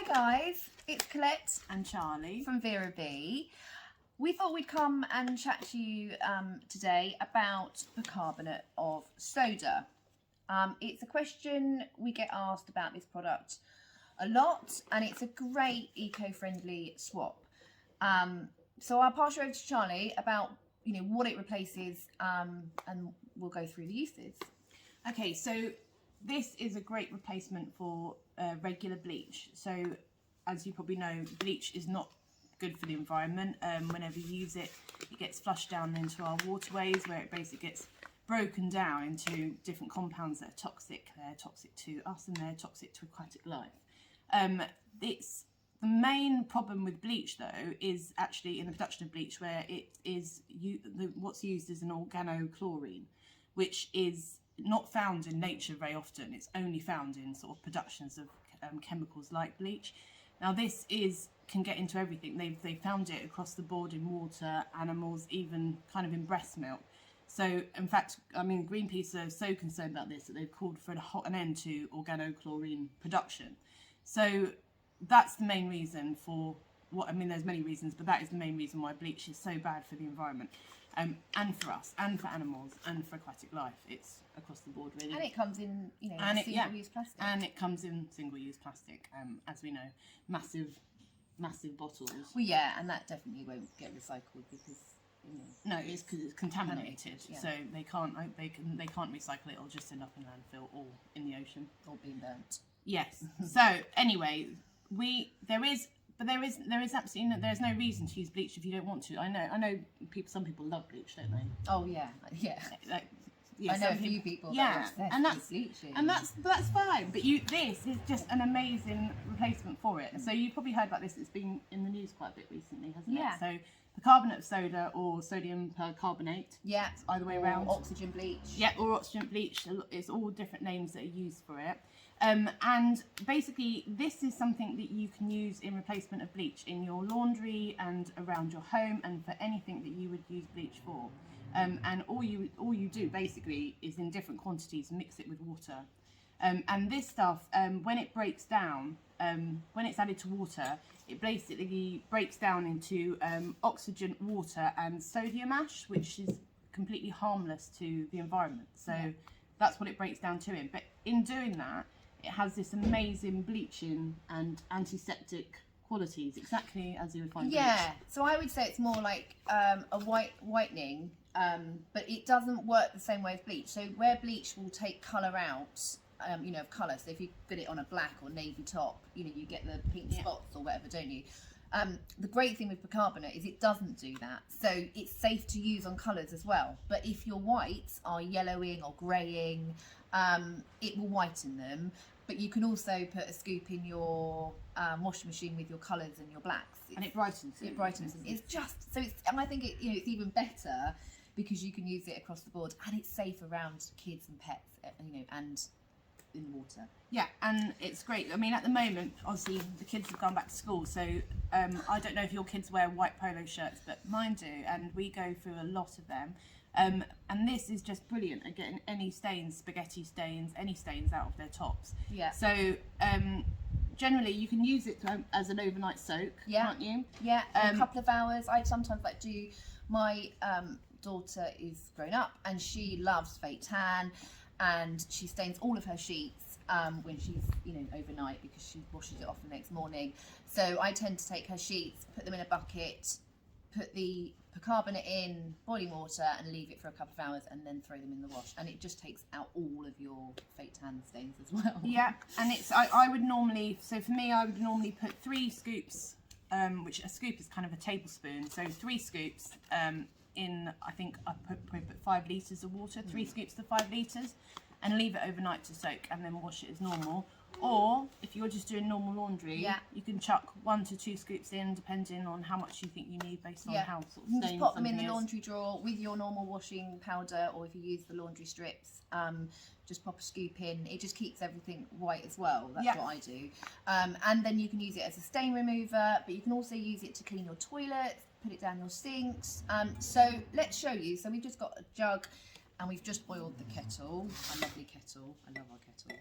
guys, it's Colette and Charlie from Vera-Bee. We thought we'd come and chat to you today about Percarbonate of Soda. It's a question we get asked about this product a lot, and it's a great eco-friendly swap. So I'll pass you over to Charlie about what it replaces, and we'll go through the uses. Okay, so this is a great replacement for regular bleach. So as you probably know, bleach is not good for the environment. Whenever you use it, it gets flushed down into our waterways, where it basically gets broken down into different compounds that are toxic. They're toxic to us and they're toxic to aquatic life. It's the main problem with bleach, though, is actually in the production of bleach, where it is what's used is an organochlorine, which is not found in nature very often. It's only found in sort of productions of chemicals like bleach. Now this can get into everything. They've found it across the board in water, animals, even kind of in breast milk. So in fact, I mean, Greenpeace are so concerned about this that they've called for an end to organochlorine production. So that's the main reason for there's many reasons, but that is the main reason why bleach is so bad for the environment, and for us, and for animals, and for aquatic life. It's across the board, really. And it comes in, single-use plastic. And it comes in single-use plastic, as we know, massive bottles. Well, yeah, and that definitely won't get recycled because no, it's because it's contaminated. Yeah. So they can't recycle it. It'll just end up in landfill or in the ocean or being burnt. Yes. So anyway, there is absolutely there's no reason to use bleach if you don't want to. I know some people love bleach, don't they? Oh yeah. Yeah, I know a few people. Yeah, and that's bleaching. And that's fine. But this is just an amazing replacement for it. So you've probably heard about this. It's been in the news quite a bit recently, hasn't it? So Percarbonate of Soda or sodium percarbonate. Yeah. It's either way around. Oxygen bleach. Yeah, or oxygen bleach. It's all different names that are used for it. And basically, this is something that you can use in replacement of bleach in your laundry and around your home, and for anything that you would use bleach for. And all you do basically is in different quantities mix it with water. And this stuff, when it breaks down, when it's added to water, it basically breaks down into oxygen, water, and sodium ash, which is completely harmless to the environment. So that's what it breaks down to in. But in doing that, it has this amazing bleaching and antiseptic qualities, exactly as you would find bleach. So I would say it's more like a whitening, but it doesn't work the same way as bleach. So where bleach will take colour out, of colour, so if you put it on a black or navy top, you get the pink spots or whatever, don't you? The great thing with percarbonate is it doesn't do that, so it's safe to use on colours as well. But if your whites are yellowing or greying, it will whiten them. But you can also put a scoop in your washing machine with your colours and your blacks, and it brightens them. It's just so and I think it's even better because you can use it across the board, and it's safe around kids and pets, and in the water. Yeah, and it's great. I mean, at the moment, obviously, the kids have gone back to school, so I don't know if your kids wear white polo shirts, but mine do, and we go through a lot of them. And this is just brilliant at getting any stains, spaghetti stains, any stains out of their tops. Yeah. So generally, you can use it as an overnight soak, can't you? Yeah, a couple of hours. I sometimes do. My daughter is grown up, and she loves fake tan, and she stains all of her sheets when she's overnight, because she washes it off the next morning. So I tend to take her sheets, put them in a bucket, put the percarbonate in boiling water, and leave it for a couple of hours, and then throw them in the wash, and it just takes out all of your fake tan stains as well. Yeah, and I would normally put 3 scoops, which a scoop is kind of a tablespoon, so 3 scoops in, I think I put 5 litres of water, 3 scoops to 5 litres, and leave it overnight to soak, and then wash it as normal. Or if you're just doing normal laundry, you can chuck 1 to 2 scoops in, depending on how much you think you need based on how sort of you just pop them in the laundry drawer with your normal washing powder, or if you use the laundry strips, just pop a scoop in. It just keeps everything white as well. That's what I do. And then you can use it as a stain remover, but you can also use it to clean your toilets, put it down your sinks. So let's show you. So we've just got a jug, and we've just boiled the kettle, a lovely kettle. I love our kettle.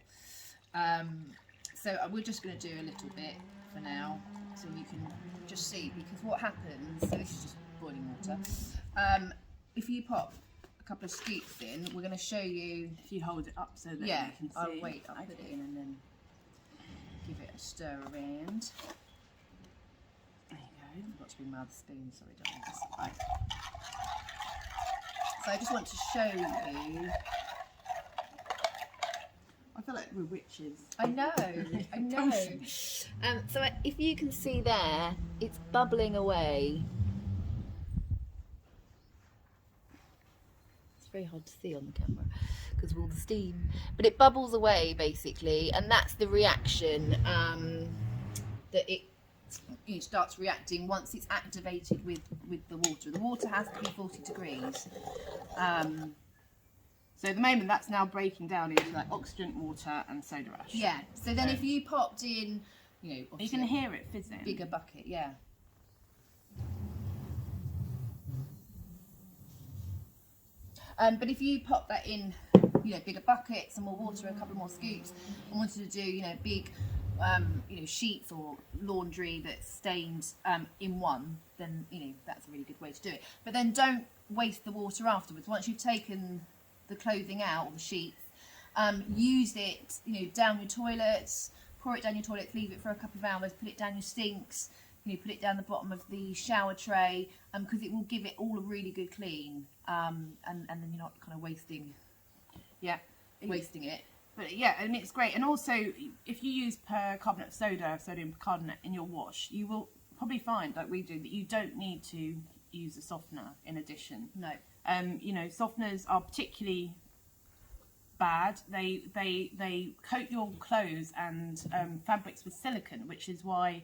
So we're just going to do a little bit for now, so you can just see, because what happens, so this is just boiling water, if you pop a couple of scoops in, we're going to show you, If you hold it up so that yeah, you can see. I'll wait, I'll put it in and then give it a stir around. There you go. I've got to bring my other spoon, sorry, darling. Right. So I just want to show you. I feel like we're witches. I know, I know. So if you can see there, it's bubbling away. It's very hard to see on the camera because of all the steam, but it bubbles away basically, and that's the reaction that it starts reacting once it's activated with the water. The water has to be 40 degrees. So at the moment that's now breaking down into like oxygen, water and soda ash. Yeah, so then if you popped in, you can hear it fizzing. Bigger bucket, yeah. But if you pop that in, bigger bucket, some more water, a couple more scoops, and wanted to do, big, sheets or laundry that's stained in one, then, that's a really good way to do it. But then don't waste the water afterwards. Once you've taken the clothing out, or the sheets, use it, down your toilets, pour it down your toilets, leave it for a couple of hours, put it down your sinks, put it down the bottom of the shower tray, because it will give it all a really good clean, and then you're not kind of wasting it. But yeah, and it's great. And also, if you use percarbonate of soda, sodium percarbonate in your wash, you will probably find, like we do, that you don't need to use a softener in addition. No. Softeners are particularly bad. They coat your clothes and fabrics with silicone, which is why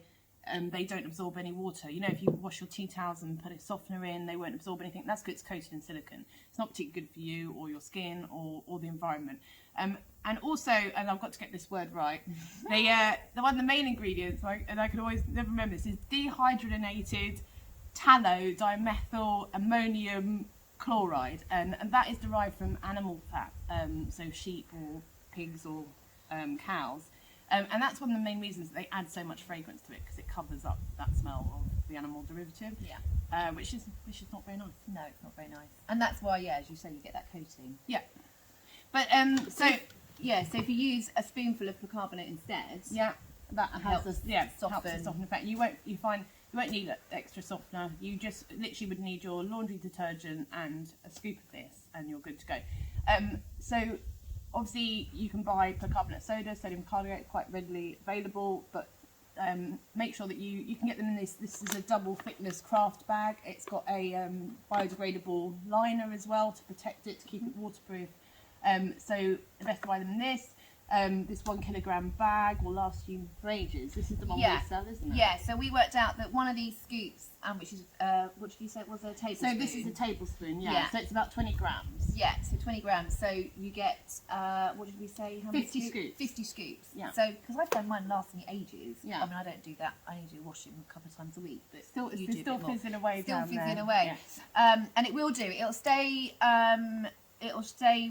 they don't absorb any water. If you wash your tea towels and put a softener in, they won't absorb anything. That's because it's coated in silicone. It's not particularly good for you or your skin or the environment. And also, and I've got to get this word right, one of the main ingredients, and I can always never remember this, is dehydrogenated tallow dimethyl ammonium chloride, and that is derived from animal fat, so sheep or pigs or cows, and that's one of the main reasons that they add so much fragrance to it, because it covers up that smell of the animal derivative. Yeah. Which is not very nice. No, it's not very nice, and that's why, as you say, you get that coating. Yeah. But so if you use a spoonful of percarbonate instead, that helps to soften. soften effect. You won't need an extra softener. You just literally would need your laundry detergent and a scoop of this, and you're good to go. So obviously you can buy percarbonate soda, sodium carbonate, quite readily available, but make sure that you can get them in this. This is a double thickness craft bag. It's got a biodegradable liner as well to protect it, to keep it waterproof. So the best to buy them in this. This 1 kilogram bag will last you for ages. This is the one we sell, isn't it? Yeah, so we worked out that one of these scoops, which is, what did you say it was, a tablespoon? So this is a tablespoon, so it's about 20 grams. Yeah, so 20 grams. So you get, what did we say? How 50 many scoops. 50 scoops. Yeah. So, because I find mine lasting ages. Yeah. I mean, I don't do that. I only do washing a couple of times a week. But It's still fizzing away Still down fizzing there. away. Yes. And it will do. It'll stay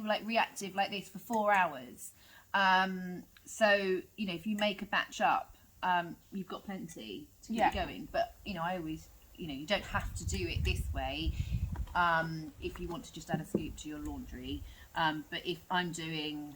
like reactive like this for 4 hours. So, if you make a batch up, you've got plenty to keep going. But, I always, you don't have to do it this way if you want to just add a scoop to your laundry. But if I'm doing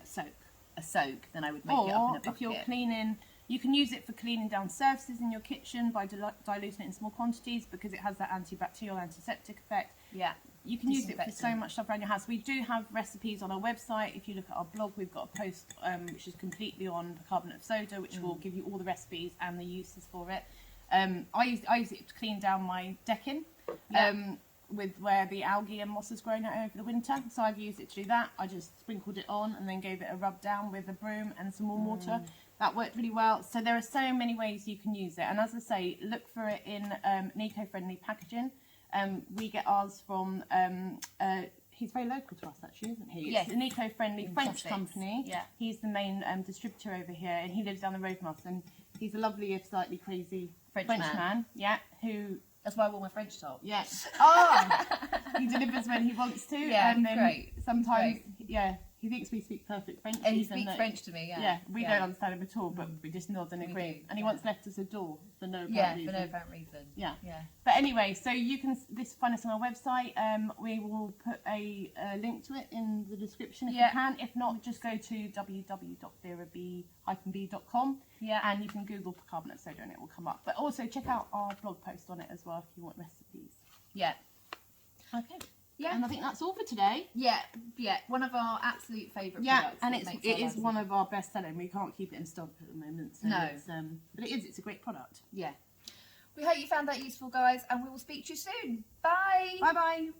a soak, then I would make it up in a bucket. If you're cleaning, you can use it for cleaning down surfaces in your kitchen by diluting it in small quantities, because it has that antibacterial, antiseptic effect. Yeah. You can use it for so much stuff around your house. We do have recipes on our website. If you look at our blog, we've got a post which is completely on percarbonate of soda, which will give you all the recipes and the uses for it. I use it to clean down my decking, with where the algae and moss has grown out over the winter. So I've used it to do that. I just sprinkled it on and then gave it a rub down with a broom and some warm water. That worked really well. So there are so many ways you can use it. And as I say, look for it in an eco-friendly packaging. We get ours from, he's very local to us actually, isn't he? Yes. It's an eco-friendly French Sussex. company. Yeah. He's the main distributor over here, and he lives down the road from us, and he's a lovely, if slightly crazy French man. Yeah, who... That's why I wore my French top. Yeah. Oh! He delivers when he wants to. Yeah, and then great. sometimes, He thinks we speak perfect French. And he speaks French to me, yeah. Yeah, we don't understand him at all, but we just nod and agree. do, And he once left us a door for no apparent Yeah, reason. for no apparent reason. Yeah. Yeah. But anyway, so you can find us on our website. We will put a link to it in the description if you can. If not, just go to www.vera-bee-bee.com and you can Google Percarbonate Soda and it will come up. But also check out our blog post on it as well if you want recipes. Yeah. Okay. Yeah. And I think that's all for today. Yeah, one of our absolute favourite products. And it is one of our best selling. We can't keep it in stock at the moment. So no. But it's a great product. Yeah. We hope you found that useful, guys, and we will speak to you soon. Bye. Bye-bye.